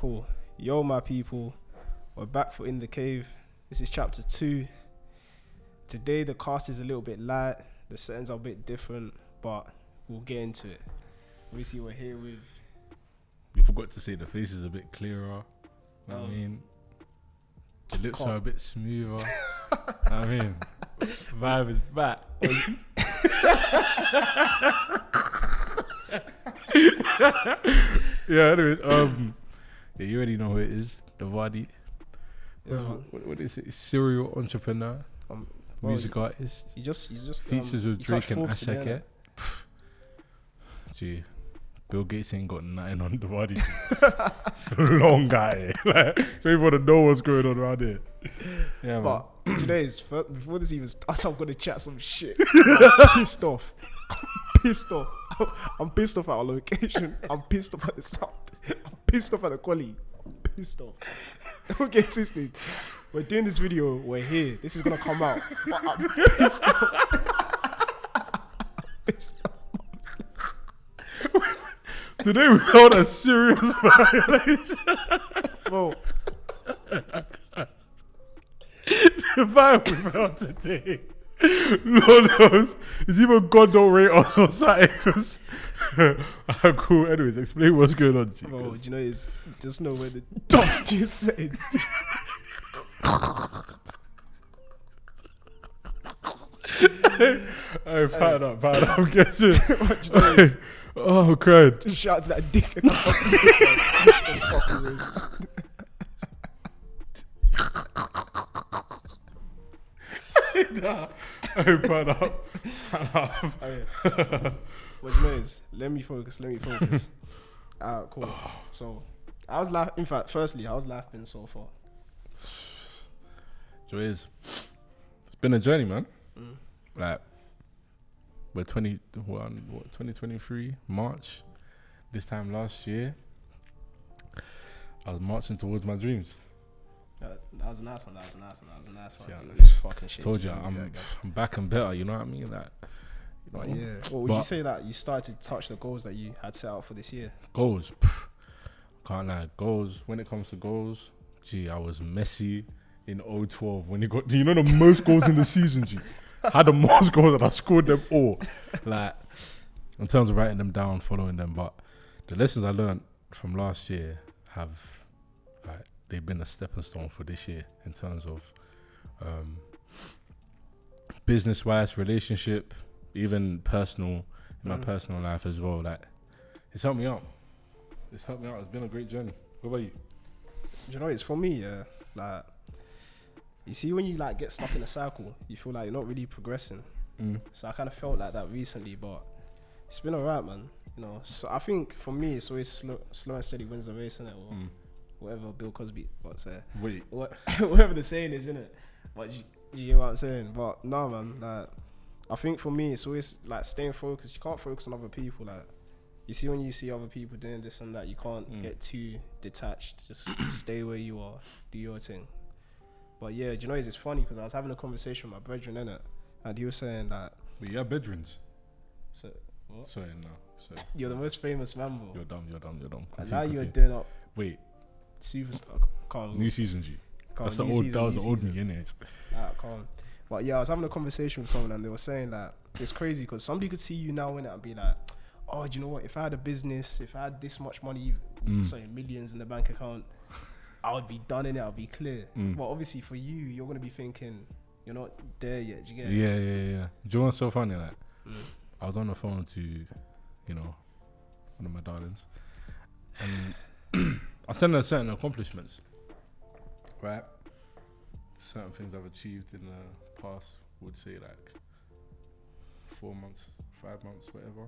Cool. Yo, my people, we're back for In the Cave. This is chapter 2. Today, the cast is a little bit light. The settings are a bit different, but we'll get into it. Obviously, we're here with... You forgot to say the face is a bit clearer. I mean, the lips are a bit smoother. I mean, vibe is back. Yeah, anyways, yeah, you already know who it is. Divadi. Yeah, what is it? Serial entrepreneur, music artist. You just features with Drake and Forbes today, Ashake. Gee, Bill Gates ain't got nothing on Divadi. Long guy. Like, people want to know what's going on around here. Yeah, but today is before this even starts, I'm gonna chat some shit. I'm pissed off. I'm pissed off at our location. I'm pissed off at the sound. I'm pissed off at the quality. I'm pissed off. Don't get twisted. We're doing this video. We're here. This is gonna come out. But I'm pissed off. Today we found a serious violation. Bro, The vibe we found today, Lord knows, it's even God don't rate us or something. Cause cool. Anyways, explain what's going on, G. bro, do you know it's just know where the dust you said. Hey, find out, I'm guessing. Oh, cried. Just shout out to that dick in the fucking Nah. Hey, find out. What you know is, let me focus. Alright, cool. So, I was laughing. In fact, firstly, I was laughing so far. It's been a journey, man. Like, we're 2023, March. This time last year, I was marching towards my dreams. That was a nice one. Yeah, It was fucking shit. Told you, I'm back and better. You know what I mean? Like, you know, Yeah. Well, would you say that you started to touch the goals that you had set out for this year? goals. Can't lie. Goals. When it comes to goals, gee, I was messy in 012 when he got, you know, the most goals in the season, G. Had the most goals and I scored them all. Like, in terms of writing them down, following them. But the lessons I learned from last year have, like, they've been a stepping stone for this year in terms of business-wise, relationship, even personal, in my personal life as well. Like, it's helped me out. It's been a great journey. What about you? Do you know, it's for me, yeah. Like, you see, when you like get stuck in a cycle, you feel like you're not really progressing. So I kind of felt like that recently, but it's been alright, man. You know, so I think for me, it's always slow and steady wins the race, innit? Or whatever Bill Cosby, whatever the saying is, innit? But do you get what I'm saying? But no, man. Like, I think for me, it's always like staying focused. You can't focus on other people. Like, you see, when you see other people doing this and that, you can't get too detached. Just stay where you are, do your thing. But yeah, do you know, it's funny because I was having a conversation with my brethren, innit? And he was saying that... Wait, you have bedrooms? So, what? Sorry, no. Sorry. You're the most famous man, bro. You're dumb. And now you're doing up... Wait. Superstar. Calm. New season, G. Calm. That's the old me, innit? Calm. But yeah, I was having a conversation with someone and they were saying that it's crazy because somebody could see you now, innit, and be like, oh, do you know what? If I had a business, if I had this much money, sorry, millions in the bank account, I would be done in it. I'll be clear. But obviously for you, you're gonna be thinking you're not there yet. Do you get it? Yeah. Do you know what's so funny? Like, I was on the phone to, you know, one of my darlings, and I sent her certain accomplishments, right? Certain things I've achieved in the past. Would say like 4 months, 5 months, whatever.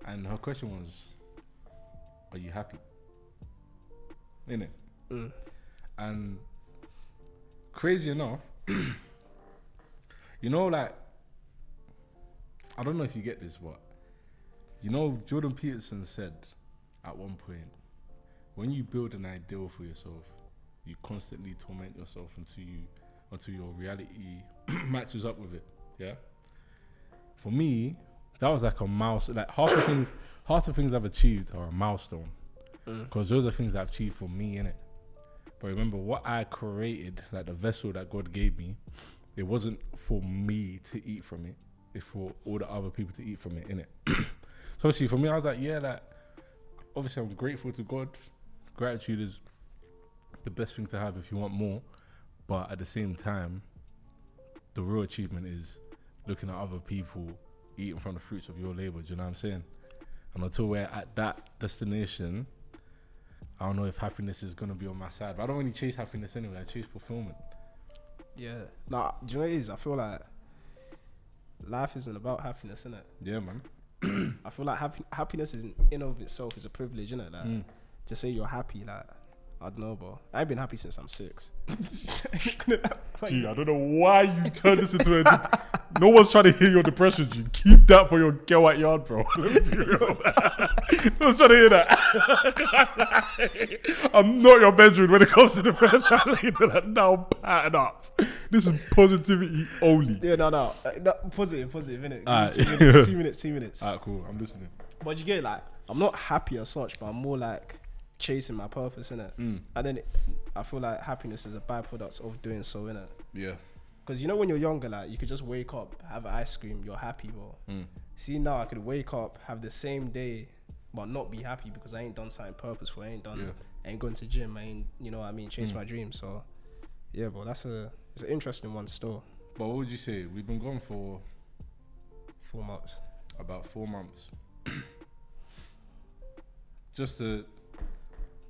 And her question was, "Are you happy?" Innit? And crazy enough, you know, like, I don't know if you get this, but you know, Jordan Peterson said at one point, when you build an ideal for yourself, you constantly torment yourself until your reality matches up with it. Yeah. For me, that was like a milestone. Like half the things I've achieved are a milestone. because those are things that I've achieved for me, innit? But remember, what I created, like the vessel that God gave me, it wasn't for me to eat from it. It's for all the other people to eat from it, innit? So obviously, for me, I was like, yeah, like, obviously, I'm grateful to God. Gratitude is the best thing to have if you want more. But at the same time, the real achievement is looking at other people eating from the fruits of your labor. Do you know what I'm saying? And until we're at that destination, I don't know if happiness is going to be on my side. But I don't really chase happiness anyway. I chase fulfillment. Yeah. Nah, do you know what it is? I feel like life isn't about happiness, innit? Yeah, man. I feel like happiness is in of itself is a privilege, innit? Like, to say you're happy, like, I don't know, bro. I ain't been happy since I'm 6. Gee, I don't know why you turned this into a... No one's trying to hear your depression, G. Keep that for your girl at yard, bro. Let me be real. No one's trying to hear that. I'm not your Benjamin when it comes to depression. I'm now pattern up. This is positivity only. Yeah, no. Positive, innit? Alright. 2 minutes. Alright, cool. I'm listening. But you get, like, I'm not happy as such, but I'm more like chasing my purpose, innit? And then I feel like happiness is a byproduct of doing so, innit? Yeah. Because you know when you're younger, like, you could just wake up, have an ice cream, you're happy, bro. See, now I could wake up, have the same day, but not be happy because I ain't done something purposeful. I ain't gone to gym. I ain't, you know what I mean, chase my dreams. So, yeah, bro, it's an interesting one still. But what would you say? We've been gone for 4 months. About 4 months. Just to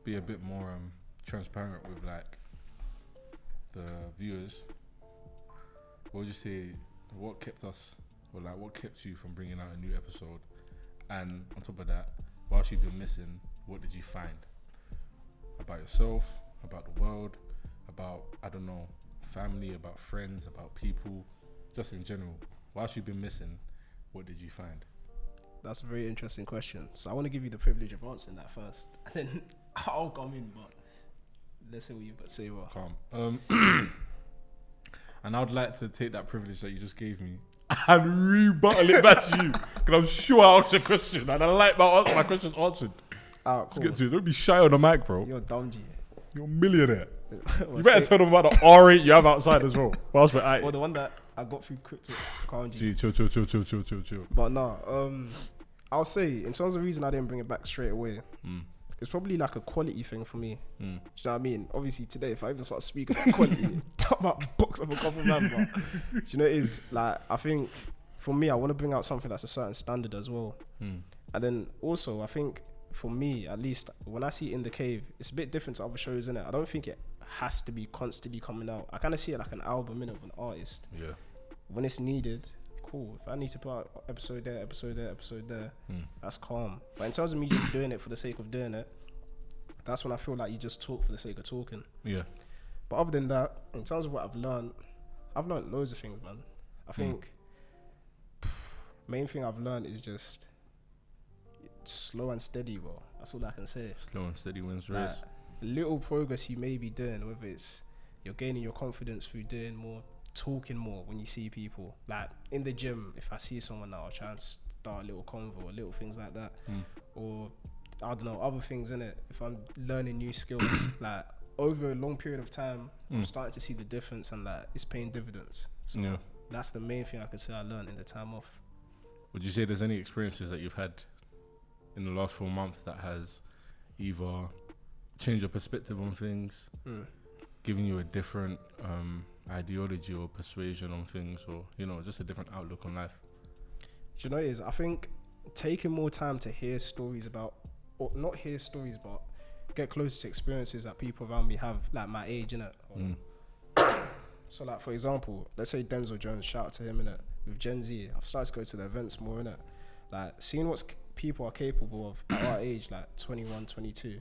be a bit more transparent with, like, the viewers, what would you say, what kept us, or like what kept you from bringing out a new episode? And on top of that, whilst you've been missing, what did you find about yourself, about the world, about, I don't know, family, about friends, about people, just in general? Whilst you've been missing, what did you find? That's a very interesting question. So I want to give you the privilege of answering that first, and then I'll come in, but let's see what you've got to say. Well, calm. And I would like to take that privilege that you just gave me and rebuttal it back to you, because I'm sure I answered your question and I like my questions answered. Cool. Let's get to it. Don't be shy on the mic, bro. You're dumb, G. You're a millionaire. You better tell them about the R8 you have outside as well. Well, the one that I got through crypto. Calm, G. Chill. But no, I'll say, in terms of the reason I didn't bring it back straight away, it's probably like a quality thing for me. Do you know what I mean? Obviously today, if I even start speaking about quality, talk about box of a couple man, but do you know it is like, I think for me, I want to bring out something that's a certain standard as well. And then also, I think for me, at least when I see In the Cave, it's a bit different to other shows, innit? I don't think it has to be constantly coming out. I kind of see it like an album, innit, of an artist. Yeah. When it's needed, cool. If I need to put out episode there, that's calm. But in terms of me just doing it for the sake of doing it, that's when I feel like you just talk for the sake of talking. Yeah. But other than that, in terms of what I've learned loads of things, man. I think main thing I've learned is just slow and steady, bro. That's all I can say. Slow and steady wins race. Little progress you may be doing, whether it's you're gaining your confidence through doing more, talking more when you see people. Like in the gym, if I see someone now, I'll try and start a little convo or little things like that. Or I don't know, other things in it. If I'm learning new skills, like over a long period of time, I'm starting to see the difference, and like it's paying dividends. So that's the main thing I could say I learned in the time off. Would you say there's any experiences that you've had in the last 4 months that has either changed your perspective on things, giving you a different ideology or persuasion on things, or, you know, just a different outlook on life? Do you know what it is? I think taking more time to hear stories about, or not hear stories, but get closer to experiences that people around me have, like my age, innit? So like, for example, let's say Denzel Jones, shout out to him, innit? With Gen Z, I've started to go to the events more, innit? Like seeing what people are capable of at our age, like 21, 22,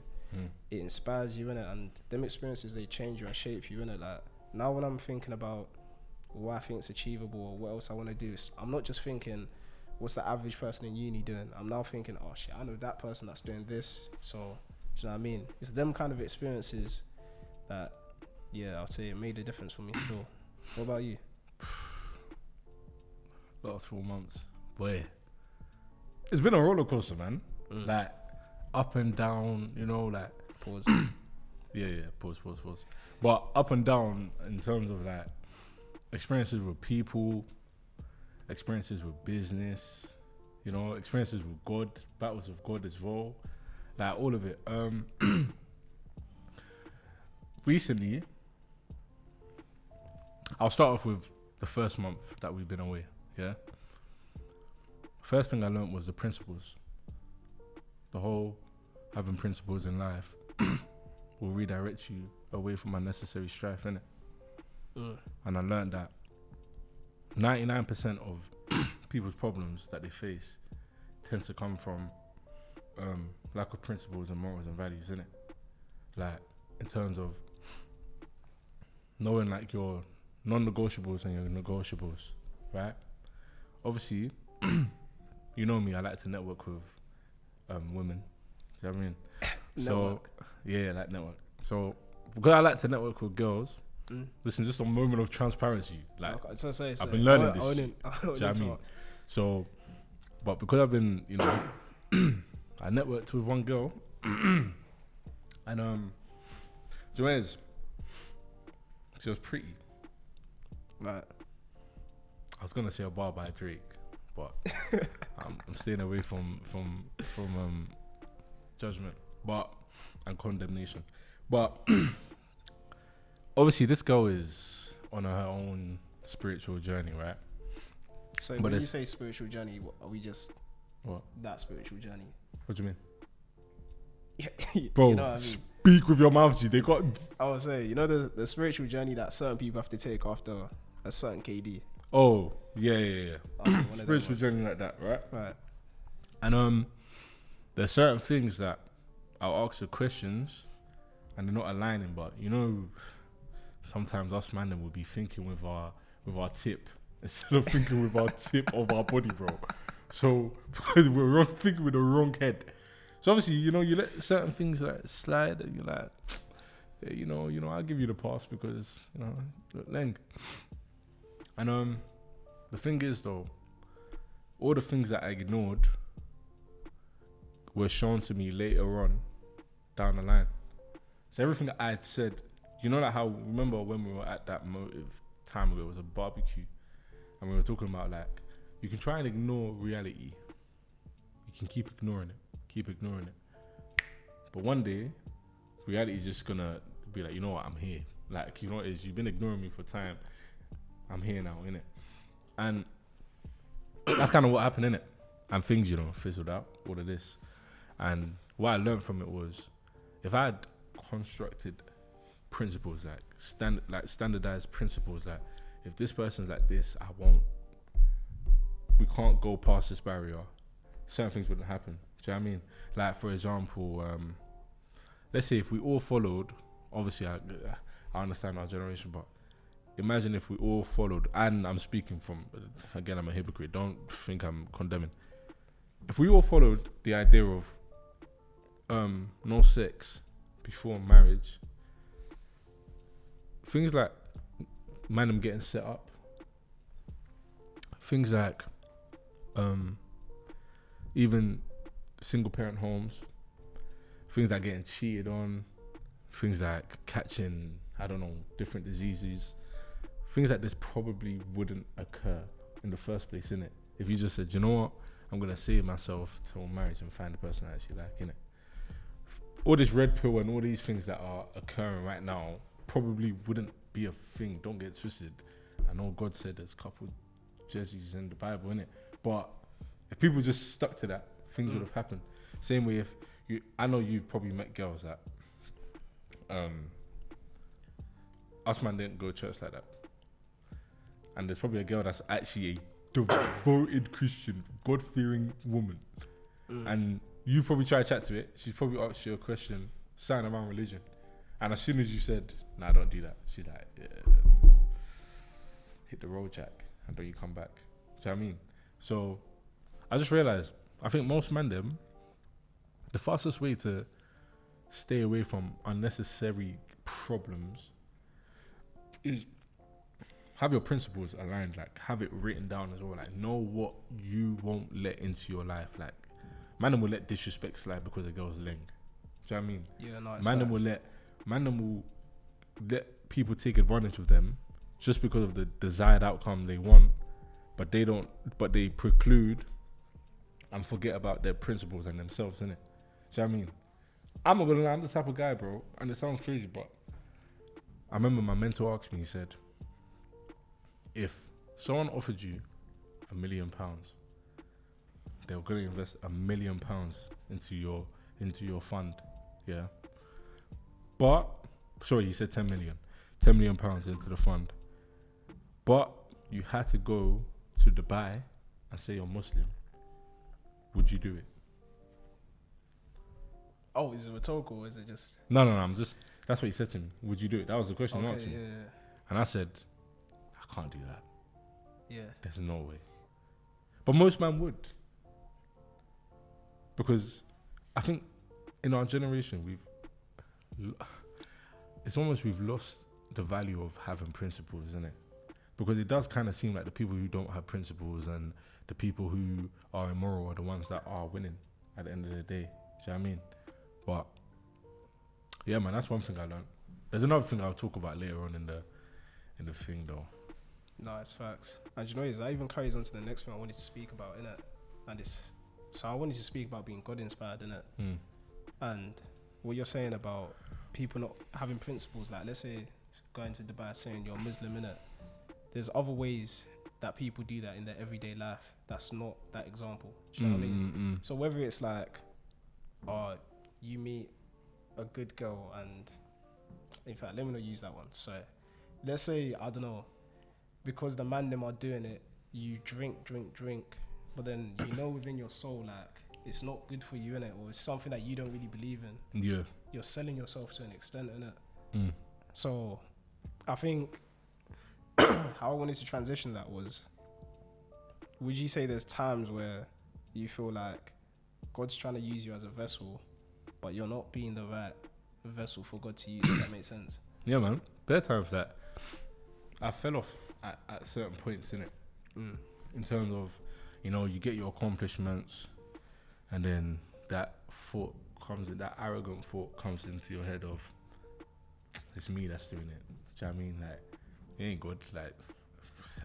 it inspires you, innit? And them experiences, they change you and shape you, innit? Like now when I'm thinking about what I think is achievable or what else I want to do, I'm not just thinking, what's the average person in uni doing? I'm now thinking, oh shit, I know that person that's doing this. So, do you know what I mean? It's them kind of experiences that, yeah, I'd say it made a difference for me still. What about you? Last 4 months, boy, it's been a roller coaster, man. Like, up and down, you know, like Pause. yeah, pause. But up and down in terms of like experiences with people, experiences with business, you know, experiences with God, battles with God as well, like all of it. Recently, I'll start off with the first month that we've been away. Yeah. First thing I learned was the principles. The whole having principles in life will redirect you away from unnecessary strife, innit? And I learned that 99% of people's problems that they face tends to come from lack of principles and morals and values, innit? Like, in terms of knowing like your non-negotiables and your negotiables, right? Obviously, you know me, I like to network with women. Do you know what I mean? So, yeah, like network. So, because I like to network with girls, listen, just a moment of transparency. Like, I've been learning this. Do you know what I mean? So, but because I've been, you know, I networked with one girl, and Joanne's, she was pretty. Right. I was gonna say a bar by Drake, but I'm staying away from judgment, and condemnation. But obviously, this girl is on her own spiritual journey, right? So when you say spiritual journey, are we just that spiritual journey? What do you mean? Bro, Bro, you know what I mean? Speak with your mouth, G. They got. I would say, you know, the spiritual journey that certain people have to take after a certain KD. Oh, yeah. Okay, Spiritual journey like that, right? Right. And there's certain things that I'll ask her questions, and they're not aligning. But you know, sometimes us man will be thinking with our tip instead of thinking with our tip of our body, bro. So because we're thinking with the wrong head. So obviously, you know, you let certain things like slide, and you're like, yeah, you know, I'll give you the pass because, you know, leng. And the thing is though, all the things that I ignored were shown to me later on down the line. So everything that I had said, you know, like how, remember when we were at that time where it was a barbecue and we were talking about like, you can try and ignore reality. You can keep ignoring it. But one day, reality is just gonna be like, you know what, I'm here. Like, you know what it is, you've been ignoring me for time. I'm here now, innit? And that's kind of what happened, innit? And things, you know, fizzled out, all of this. And what I learned from it was, if I had constructed principles, like standardized principles, like if this person's like this, we can't go past this barrier, certain things wouldn't happen. Do you know what I mean? Like, for example, let's say if we all followed, obviously I understand our generation, but imagine if we all followed, and I'm speaking from, again, I'm a hypocrite, don't think I'm condemning. If we all followed the idea of no sex before marriage, things like man getting set up, things like even single parent homes, things like getting cheated on, things like catching, I don't know, different diseases, things like this probably wouldn't occur in the first place, innit? If you just said, you know what, I'm gonna save myself till marriage and find the person I actually like, innit? All this red pill and all these things that are occurring right now probably wouldn't be a thing. Don't get twisted. I know God said there's a couple jerseys in the Bible, innit? But if people just stuck to that, things would have happened. Same way if I know you've probably met girls that us man didn't go to church like that. And there's probably a girl that's actually a devoted Christian, God-fearing woman. And you probably try to chat to it. She's probably asked you a question centered around religion. And as soon as you said, nah, don't do that, she's like, yeah, hit the road, Jack, and don't you come back. Do you know what I mean? So I just realized, I think most men, the fastest way to stay away from unnecessary problems is have your principles aligned, like have it written down as well, like know what you won't let into your life, like Man them will let disrespect slide because a girl's ling. Do you know what I mean? Yeah, no, it's Man them will let people take advantage of them just because of the desired outcome they want, but they preclude and forget about their principles and themselves, innit? Do you know what I mean? I'm not gonna lie, I'm the type of guy, bro, and it sounds crazy, but I remember my mentor asked me, he said, if someone offered you £1 million, they were gonna invest £1 million into your fund, yeah. But sorry, he said 10 million pounds into the fund. But you had to go to Dubai and say you're Muslim. Would you do it? Oh, is it rhetorical or is it just... No, that's what he said to me. Would you do it? That was the question he asked me. Yeah. And I said, I can't do that. Yeah. There's no way. But most men would. Because I think in our generation, we've lost the value of having principles, isn't it? Because it does kind of seem like the people who don't have principles and the people who are immoral are the ones that are winning at the end of the day. Do you know what I mean? But yeah, man, that's one thing I learned. There's another thing I'll talk about later on in the thing, though. No, it's facts. And you know, that even carries on to the next thing I wanted to speak about, innit? And so I wanted to speak about being God inspired, innit? And what you're saying about people not having principles, like let's say going to Dubai saying you're a Muslim, innit? There's other ways that people do that in their everyday life. That's not that example. Do you know what I mean? So whether it's like, you meet a good girl and, in fact, let me not use that one. So let's say, I don't know, because the man them are doing it, you drink, but then you know within your soul, like, it's not good for you, innit? Or it's something that you don't really believe in. Yeah. You're selling yourself to an extent, innit? So I think how I wanted to transition that was, would you say there's times where you feel like God's trying to use you as a vessel, but you're not being the right vessel for God to use? If that makes sense. Yeah, man. There are times that I fell off at certain points, innit? In terms of, you know, you get your accomplishments and then that thought comes in, that arrogant thought comes into your head of, it's me that's doing it. Do you know what I mean? Like, it ain't good. Like,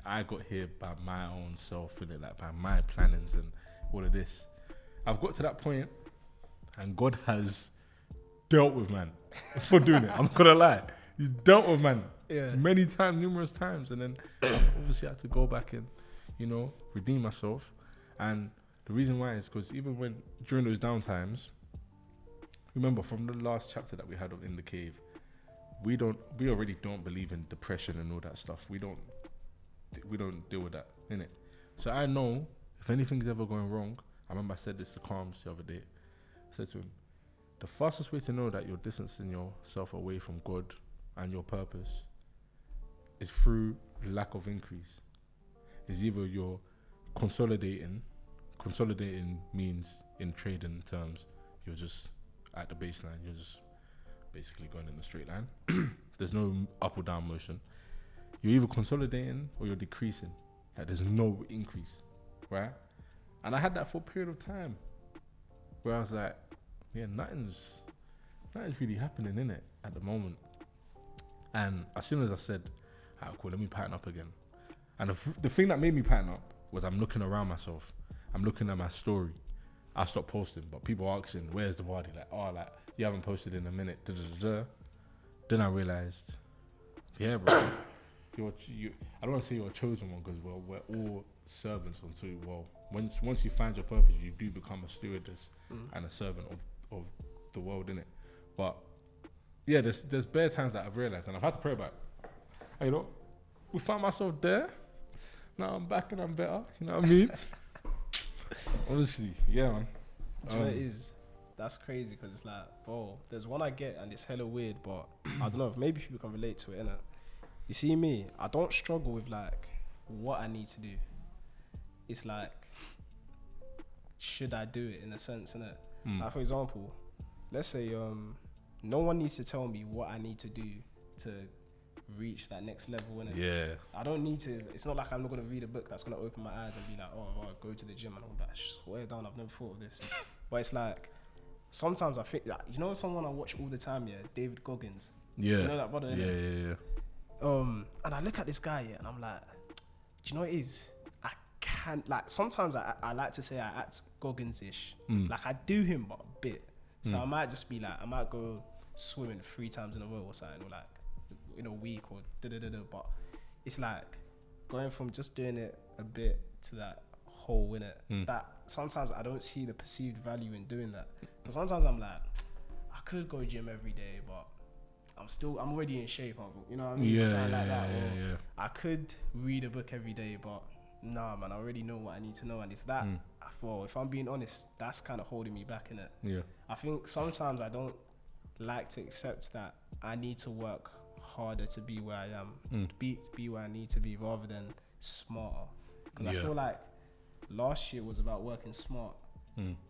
I got here by my own self, innit? Like, by my plannings and all of this. I've got to that point and God has dealt with man for doing it. I'm not gonna lie. He's dealt with man many times, numerous times. And then I've obviously had to go back and, you know, redeem myself. And the reason why is because even when, during those down times, remember from the last chapter that we had of In the Cave, we already don't believe in depression and all that stuff. We don't deal with that, innit? So I know if anything's ever going wrong, I remember I said this to Calms the other day. I said to him, the fastest way to know that you're distancing yourself away from God and your purpose is through lack of increase. Is either you're consolidating means in trading terms, you're just at the baseline, you're just basically going in a straight line. There's no up or down motion. You're either consolidating or you're decreasing. Like there's no increase, right? And I had that for a period of time where I was like, yeah, nothing's really happening in it at the moment. And as soon as I said, alright, cool, let me pattern up again. And the thing that made me pattern up was I'm looking around myself. I'm looking at my story. I stopped posting, but people asking, where's Divadi? Like, oh, like, you haven't posted in a minute. Then I realized, yeah, bro, I don't want to say you're a chosen one because we're all servants until, once you find your purpose, you do become a stewardess and a servant of the world, innit? But yeah, there's bare times that I've realized and I've had to pray about it. And, you know, we found myself there. Now I'm back and I'm better. You know what I mean? Honestly, yeah, man. Do you know what it is? That's crazy because it's like, bro, there's one I get and it's hella weird, but I don't know if maybe people can relate to it, innit? You see me, I don't struggle with like what I need to do. It's like, should I do it in a sense, innit? Like for example, let's say no one needs to tell me what I need to do to reach that next level, innit? Yeah. I don't need to. It's not like I'm not gonna read a book that's gonna open my eyes and be like, oh, go to the gym, and I'm like, swear down, I've never thought of this. But it's like, sometimes I think that, you know, someone I watch all the time, yeah, David Goggins. Yeah. You know that brother? Yeah, innit? yeah. And I look at this guy, yeah, and I'm like, do you know what it is? I can't, like, sometimes I like to say I act Goggins-ish. Like, I do him, but a bit. So I might just be like, I might go swimming 3 times in a row or something, or like, in a week, or da-da-da-da. But it's like, going from just doing it a bit to that whole, innit? That sometimes I don't see the perceived value in doing that. Because sometimes I'm like, I could go gym every day, but I'm already in shape, you know what I mean? Yeah, Something like that. yeah. I could read a book every day, but nah, man, I already know what I need to know, and it's that. Well, if I'm being honest, that's kind of holding me back, innit? Yeah. I think sometimes I don't like to accept that I need to work harder to be where I am, be where I need to be, rather than smarter. Because I feel like last year was about working smart.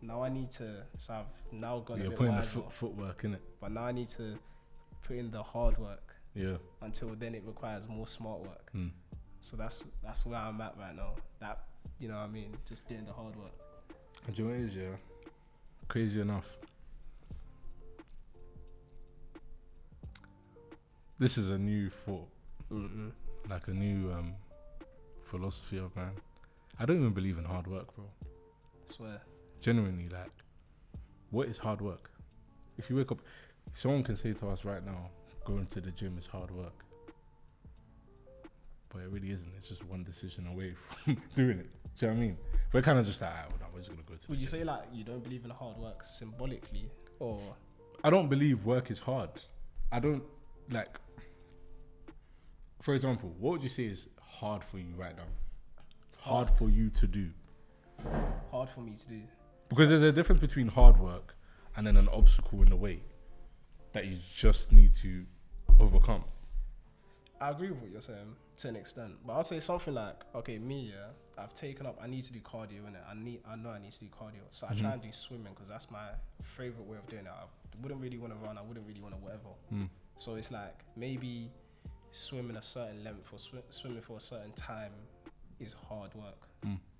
Now I need to, so I've now gone a bit putting wiser, the footwork in it. but now I need to put in the hard work. Yeah. Until then, it requires more smart work. So that's where I'm at right now. That, you know what I mean? Just doing the hard work. And you know what it is, yeah? Crazy enough. This is a new thought. Like a new philosophy of mine. I don't even believe in hard work, bro. Swear. Genuinely, like, what is hard work? If you wake up, someone can say to us right now, going to the gym is hard work. But it really isn't. It's just one decision away from doing it. Do you know what I mean? We're kind of just like, we're just going to go to the Would you gym. say, like, you don't believe in hard work symbolically? Or... I don't believe work is hard. I don't, like, for example, what would you say is hard for you right now? Hard for you to do? Hard for me to do. Because there's a difference between hard work and then an obstacle in the way that you just need to overcome. I agree with what you're saying to an extent, but I'll say something like, okay, me, yeah, I've taken up, I need to do cardio, innit? I know I need to do cardio, so I try and do swimming because that's my favorite way of doing it. I wouldn't really want to run, I wouldn't really want to whatever. So it's like, maybe swimming a certain length or swimming for a certain time is hard work.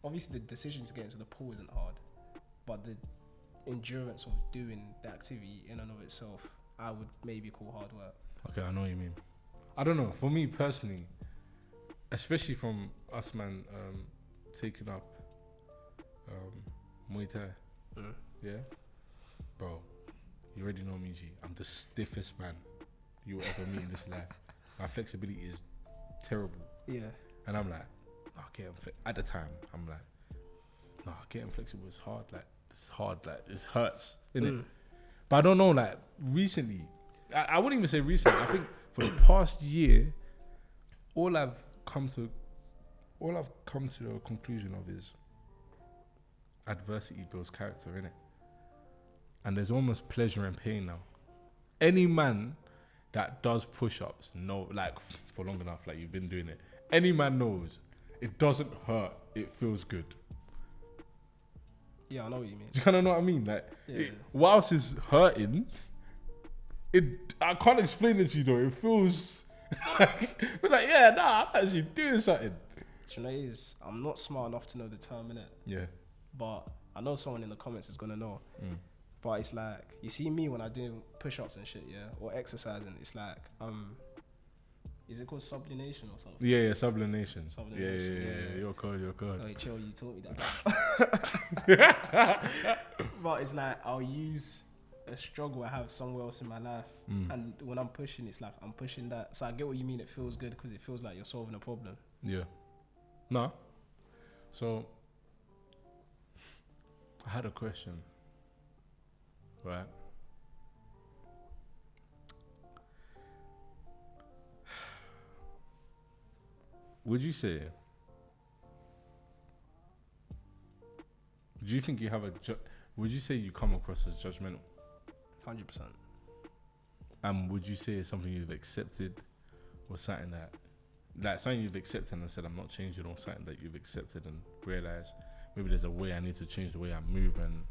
Obviously, the decision to get into the pool isn't hard, but the endurance of doing the activity in and of itself, I would maybe call hard work. Okay, I know what you mean. I don't know. For me personally, especially from us, man, taking up Muay Thai. Yeah? Bro, you already know me, G. I'm the stiffest man you'll ever meet in this life. My flexibility is terrible. Yeah. And I'm like, at the time, I'm like, getting flexible is hard. Like, it's hard. Like, it hurts, innit? But I don't know, like, recently, I wouldn't even say recently. I think for the past year, all I've come to the conclusion of is adversity builds character, innit? And there's almost pleasure and pain now. Any man that does push-ups, like, for long enough, like you've been doing it, any man knows it doesn't hurt, it feels good. Yeah, I know what you mean. Do you kind of know what I mean? Like, whilst it's hurting, I can't explain it to you though. It feels like, I'm actually doing something. Do you know what it is? I'm not smart enough to know the term, innit? Yeah. But I know someone in the comments is gonna know. But it's like, you see me when I do push-ups and shit, yeah, or exercising. It's like, is it called sublination or something? Yeah, sublination. Yeah. Your code. Oh, chill, you taught me that. But it's like, I'll use a struggle I have somewhere else in my life, and when I'm pushing, it's like I'm pushing that. So I get what you mean. It feels good because it feels like you're solving a problem. Yeah. No. So I had a question, right? Would you say? Do you think you have would you say you come across as judgmental? 100%. Would you say it's something you've accepted, or something that, something you've accepted and said I'm not changing, or something that you've accepted and realized maybe there's a way I need to change the way I move and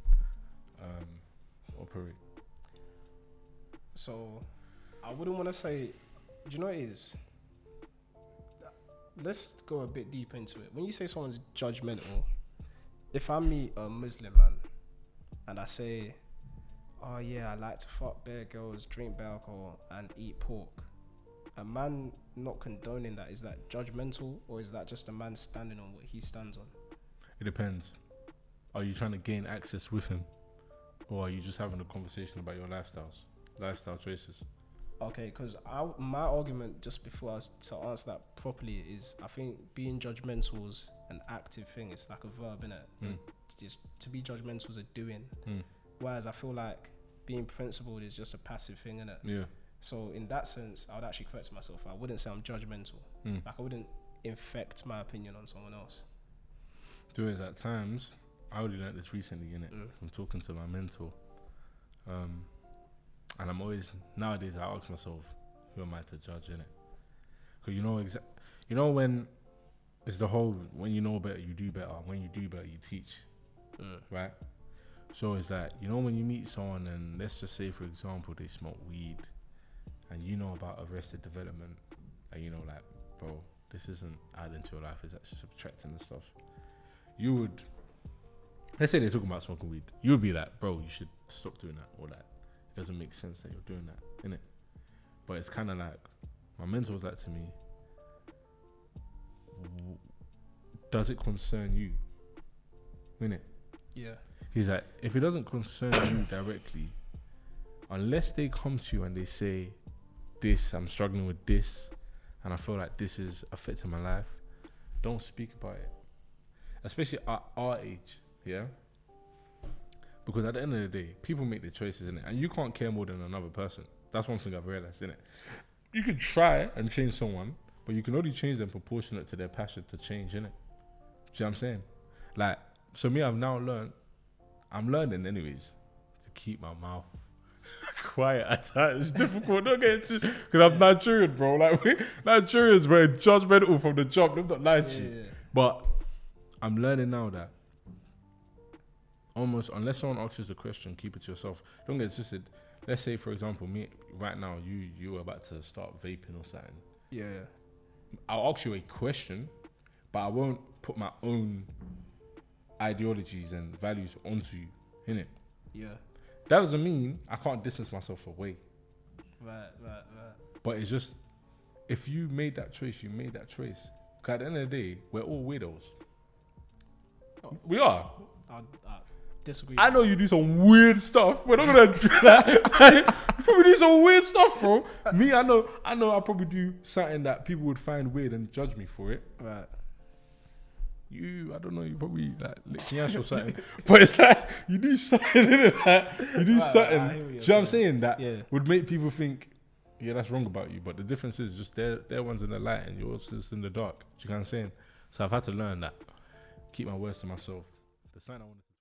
operate? So, I wouldn't want to say. Do you know what it is? Let's go a bit deep into it. When you say someone's judgmental, if I meet a Muslim man and I say, oh yeah, I like to fuck bare girls, drink bare alcohol, and eat pork, a man not condoning that, is that judgmental, or is that just a man standing on what he stands on? It depends. Are you trying to gain access with him, or are you just having a conversation about your lifestyle choices? Okay, because my argument just before I was to answer that properly is, I think being judgmental is an active thing. It's like a verb, innit? Just to be judgmental is a doing. Whereas I feel like being principled is just a passive thing, innit? Yeah. So in that sense, I would actually correct myself. I wouldn't say I'm judgmental. Like I wouldn't infect my opinion on someone else. So is at times, I already learned this recently, innit? From talking to my mentor. And I'm always, nowadays I ask myself, who am I to judge, innit? Because you know when it's the whole, when you know better, you do better. When you do better, you teach, right? So it's that, you know, when you meet someone and let's just say, for example, they smoke weed and you know about arrested development and you know, like, bro, this isn't adding to your life, it's actually subtracting and stuff. You would, let's say they're talking about smoking weed, you would be like, bro, you should stop doing that, or that. It doesn't make sense that you're doing that, innit? But it's kind of like, my mentor was like to me, does it concern you? Innit? Yeah. He's like, if it doesn't concern you directly, unless they come to you and they say, this, I'm struggling with this, and I feel like this is affecting my life, don't speak about it. Especially at our age, yeah? Because at the end of the day, people make their choices, innit? And you can't care more than another person. That's one thing I've realized, innit? You can try and change someone, but you can only change them proportionate to their passion to change, innit? Do you know what I'm saying? Like, so me, I'm learning anyways to keep my mouth quiet at times. It's difficult, don't get it, because I'm Nigerian, bro. Like, Nigerians were judgmental from the jump. I'm not lying to you. But I'm learning now that almost, unless someone asks you the question, keep it to yourself. Don't get twisted. Let's say, for example, me right now, you were about to start vaping or something. Yeah. I'll ask you a question, but I won't put my own ideologies and values onto you, innit? Yeah. That doesn't mean I can't distance myself away. Right. But it's just, if you made that choice, you made that choice. Because at the end of the day, we're all weirdos. Oh. We are. I disagree. I know you do some weird stuff. We're not gonna do that. You probably do some weird stuff, bro. Me, I know I probably do something that people would find weird and judge me for it. Right. I don't know, you probably like lick me ass or something. But it's like, you do something, innit? Like, you do something, do you know what I'm saying? That would make people think, yeah, that's wrong about you. But the difference is just their one's in the light and yours is in the dark. Do you know what I'm saying? So I've had to learn that. Keep my words to myself. The sign I wanted to